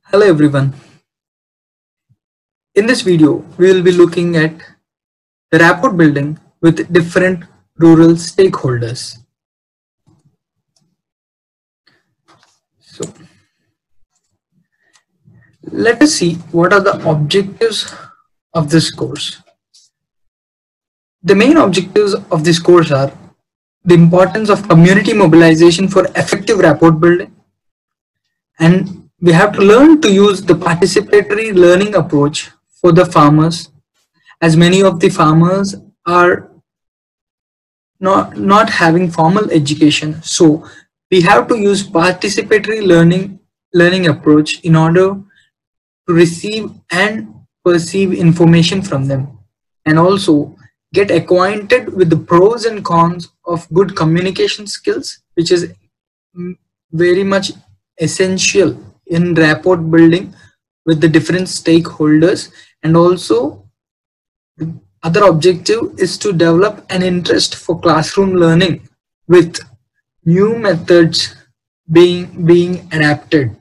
Hello everyone. In this video, we will be looking at the rapport building with different rural stakeholders. So, let us see what are the objectives of this course. The main objectives of this course are the importance of community mobilization for effective rapport building, and we have to learn to use the participatory learning approach for the farmers, as many of the farmers are not having formal education. So we have to use participatory learning approach in order to receive and perceive information from them, and also get acquainted with the pros and cons of good communication skills, which is very much essential in rapport building with the different stakeholders. And also the other objective is to develop an interest for classroom learning with new methods being adapted.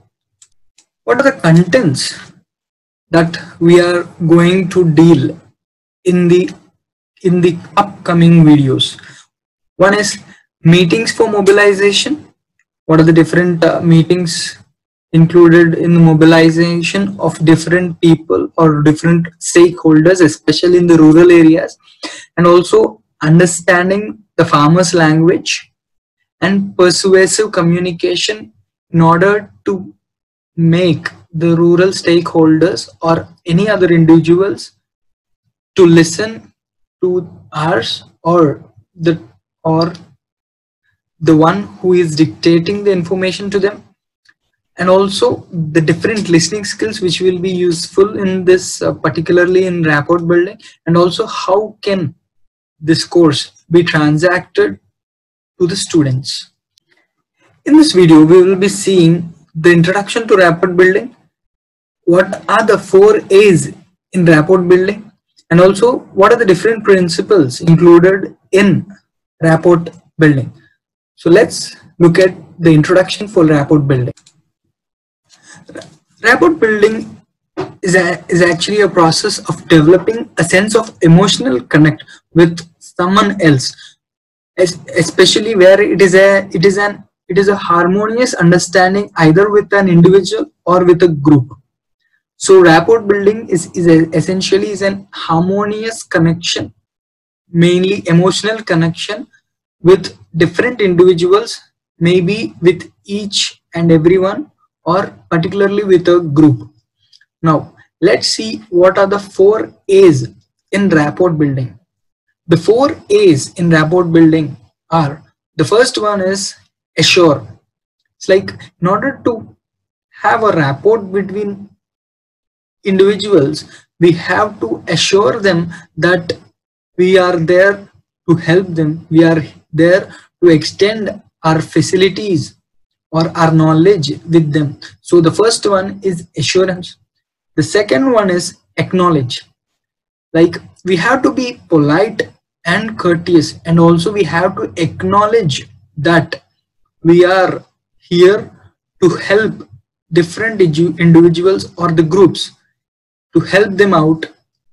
What are the contents that we are going to deal in the upcoming videos? One is meetings for mobilization. What are the different meetings included in the mobilization of different people or different stakeholders, especially in the rural areas, and also understanding the farmers' language and persuasive communication in order to make the rural stakeholders or any other individuals to listen to ours or the one who is dictating the information to them, and also the different listening skills which will be useful in this particularly in rapport building, and also how can this course be transacted to the students. In this video, we will be seeing the introduction to rapport building, what are the 4 A's in rapport building, and also what are the different principles included in rapport building. So let's look at the introduction for rapport building. Rapport building is actually a process of developing a sense of emotional connect with someone else, especially where it is a harmonious understanding either with an individual or with a group. So rapport building is essentially an harmonious connection, mainly emotional connection with different individuals, maybe with each and everyone, or particularly with a group. Now let's see what are the 4 A's in rapport building. The 4 A's in rapport building are, the first one is assure. It's like, in order to have a rapport between individuals, we have to assure them that we are there to help them, we are there to extend our facilities or our knowledge with them. So the first one is assurance. The second one is acknowledge. Like, we have to be polite and courteous, and also we have to acknowledge that we are here to help different individuals or the groups, to help them out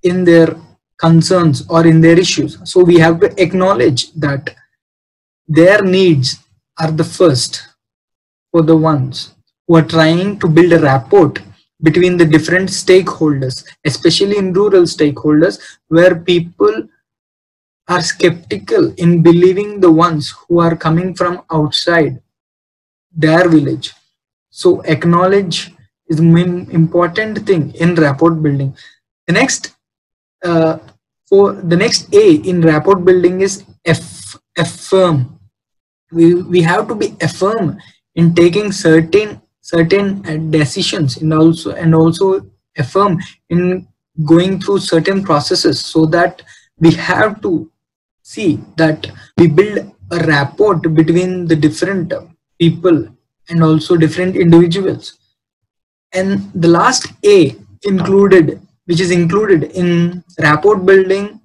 in their concerns or in their issues. So we have to acknowledge that their needs are the first for the ones who are trying to build a rapport between the different stakeholders, especially in rural stakeholders, where people are skeptical in believing the ones who are coming from outside their village. So acknowledge is the main important thing in rapport building. The next A in rapport building is affirm. We have to be affirm in taking certain decisions, and also affirm in going through certain processes, so that we have to see that we build a rapport between the different people and also different individuals. And the last A which is included in rapport building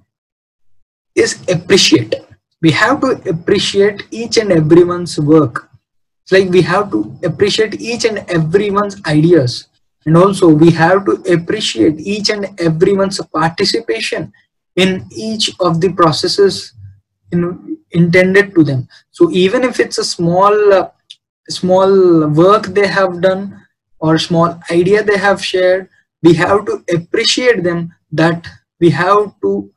is appreciate. We have to appreciate each and everyone's work. It's like we have to appreciate each and everyone's ideas. And also we have to appreciate each and everyone's participation in each of the processes intended to them. So even if it's a small work they have done or small idea they have shared, we have to appreciate them, that we have to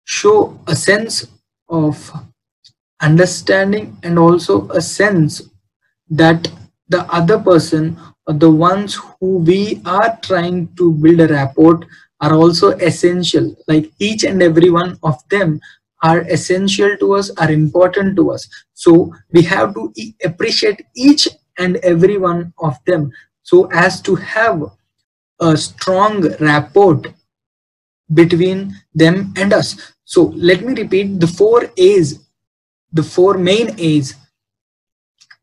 show a sense of understanding and also a sense that the other person or the ones who we are trying to build a rapport are also essential. Like each and every one of them are essential to us, are important to us. So we have to appreciate each and every one of them so as to have a strong rapport between them and us. So let me repeat the 4 A's, the 4 main A's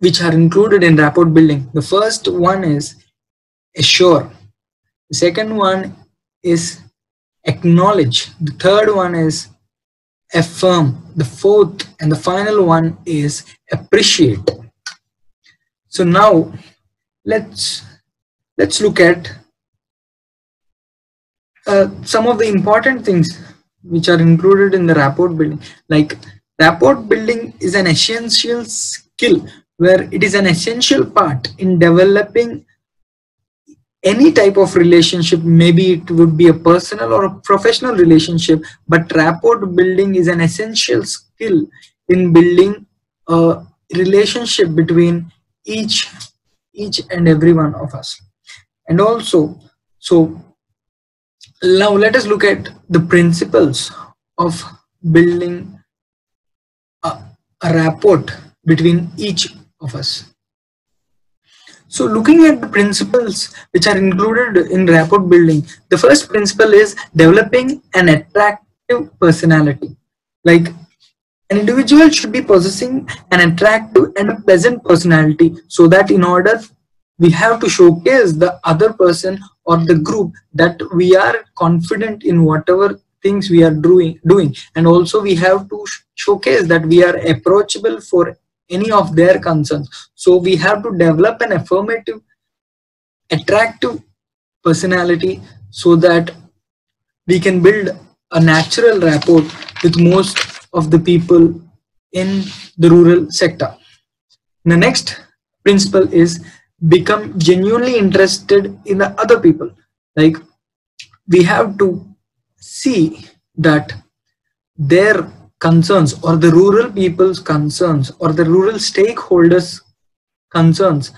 which are included in rapport building. The first one is assure. The second one is acknowledge. The third one is affirm. The fourth and the final one is appreciate. So now let's look at some of the important things which are included in the rapport building. Like rapport building is an essential skill where it is an essential part in developing any type of relationship. Maybe it would be a personal or a professional relationship, but rapport building is an essential skill in building a relationship between each and every one of us. And also, so now let us look at the principles of building a rapport between each of us. So looking at the principles which are included in rapport building, the first principle is developing an attractive personality. Like an individual should be possessing an attractive and a pleasant personality, so that in order we have to showcase the other person or the group that we are confident in whatever things we are doing, and also we have to showcase that we are approachable for any of their concerns. So we have to develop an affirmative, attractive personality so that we can build a natural rapport with most of the people in the rural sector. The next principle is become genuinely interested in the other people. Like we have to see that their concerns or the rural people's concerns or the rural stakeholders concerns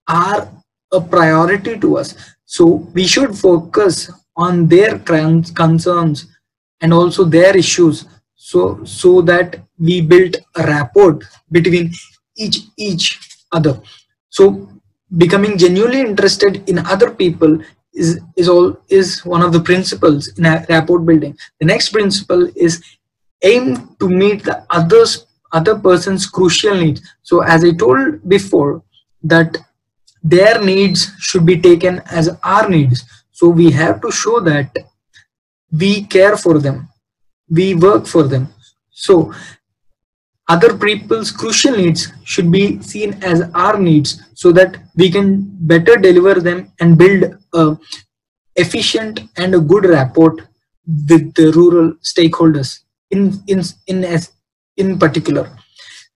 are a priority to us. So we should focus on their concerns and also their issues, so that we build a rapport between each other. So becoming genuinely interested in other people is one of the principles in rapport building. The next principle is aim to meet the other person's crucial needs. So as I told before, that their needs should be taken as our needs. So we have to show that we care for them, we work for them. So other people's crucial needs should be seen as our needs, so that we can better deliver them and build a efficient and a good rapport with the rural stakeholders in particular.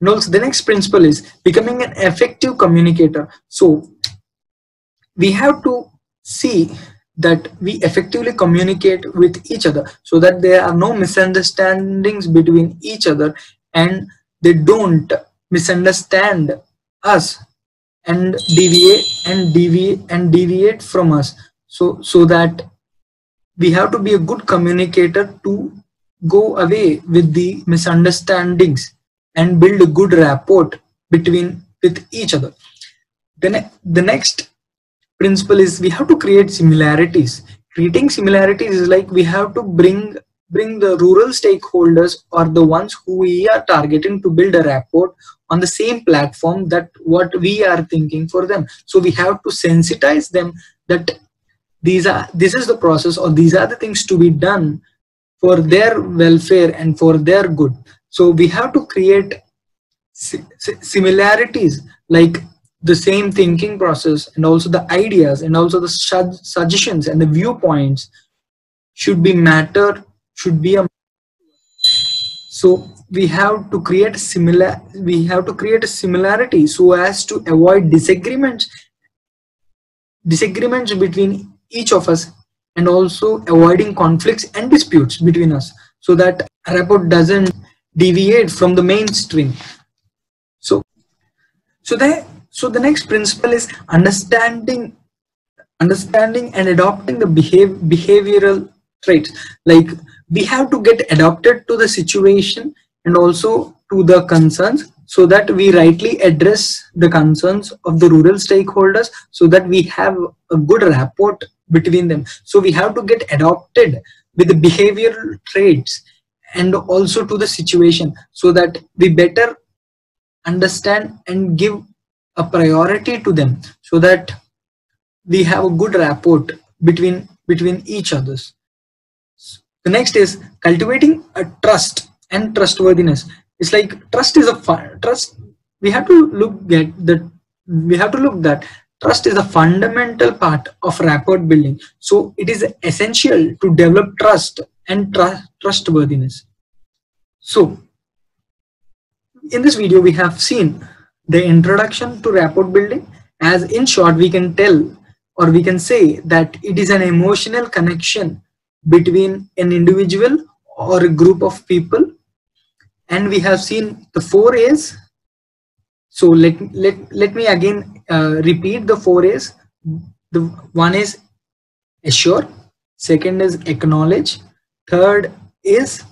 And also the next principle is becoming an effective communicator. So we have to see that we effectively communicate with each other, so that there are no misunderstandings between each other and they don't misunderstand us and deviate from us. So that we have to be a good communicator to go away with the misunderstandings and build a good rapport with each other. Then the next principle is we have to create similarities. Creating similarities is like we have to bring the rural stakeholders or the ones who we are targeting to build a rapport on the same platform that what we are thinking for them. So we have to sensitize them that this is the process, or these are the things to be done for their welfare and for their good. So we have to create similarities. Like the same thinking process, and also the ideas, and also the suggestions and the viewpoints should be matter, should be a, so we have to create a similarity so as to avoid disagreements between each of us, and also avoiding conflicts and disputes between us, so that rapport doesn't deviate from the mainstream. So the next principle is understanding and adopting the behavioral traits. Like, we have to get adapted to the situation and also to the concerns, so that we rightly address the concerns of the rural stakeholders, so that we have a good rapport between them. So we have to get adopted with the behavioral traits and also to the situation, so that we better understand and give a priority to them, so that we have a good rapport between each others. The next is cultivating a trust and trustworthiness. It's like trust is trust. We have to look that trust is a fundamental part of rapport building. So it is essential to develop trust and trustworthiness. So in this video, we have seen the introduction to rapport building. As in short, we can tell, or we can say, that it is an emotional connection between an individual or a group of people. And we have seen the 4 A's. So let me again repeat the 4 A's. The one is assure, second is acknowledge, third is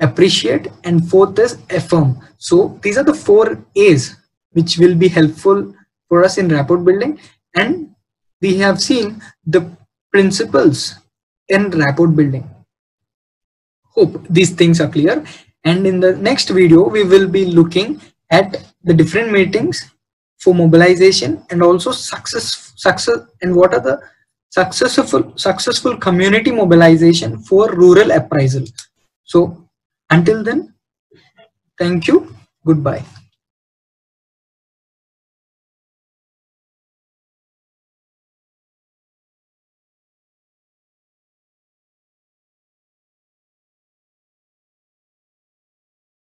appreciate, and fourth is affirm. So these are the 4 A's which will be helpful for us in rapport building, and we have seen the principles in rapport building. Hope these things are clear, and in the next video we will be looking at the different meetings for mobilization, and also success and what are the successful community mobilization for rural appraisal. So until then, thank you, goodbye.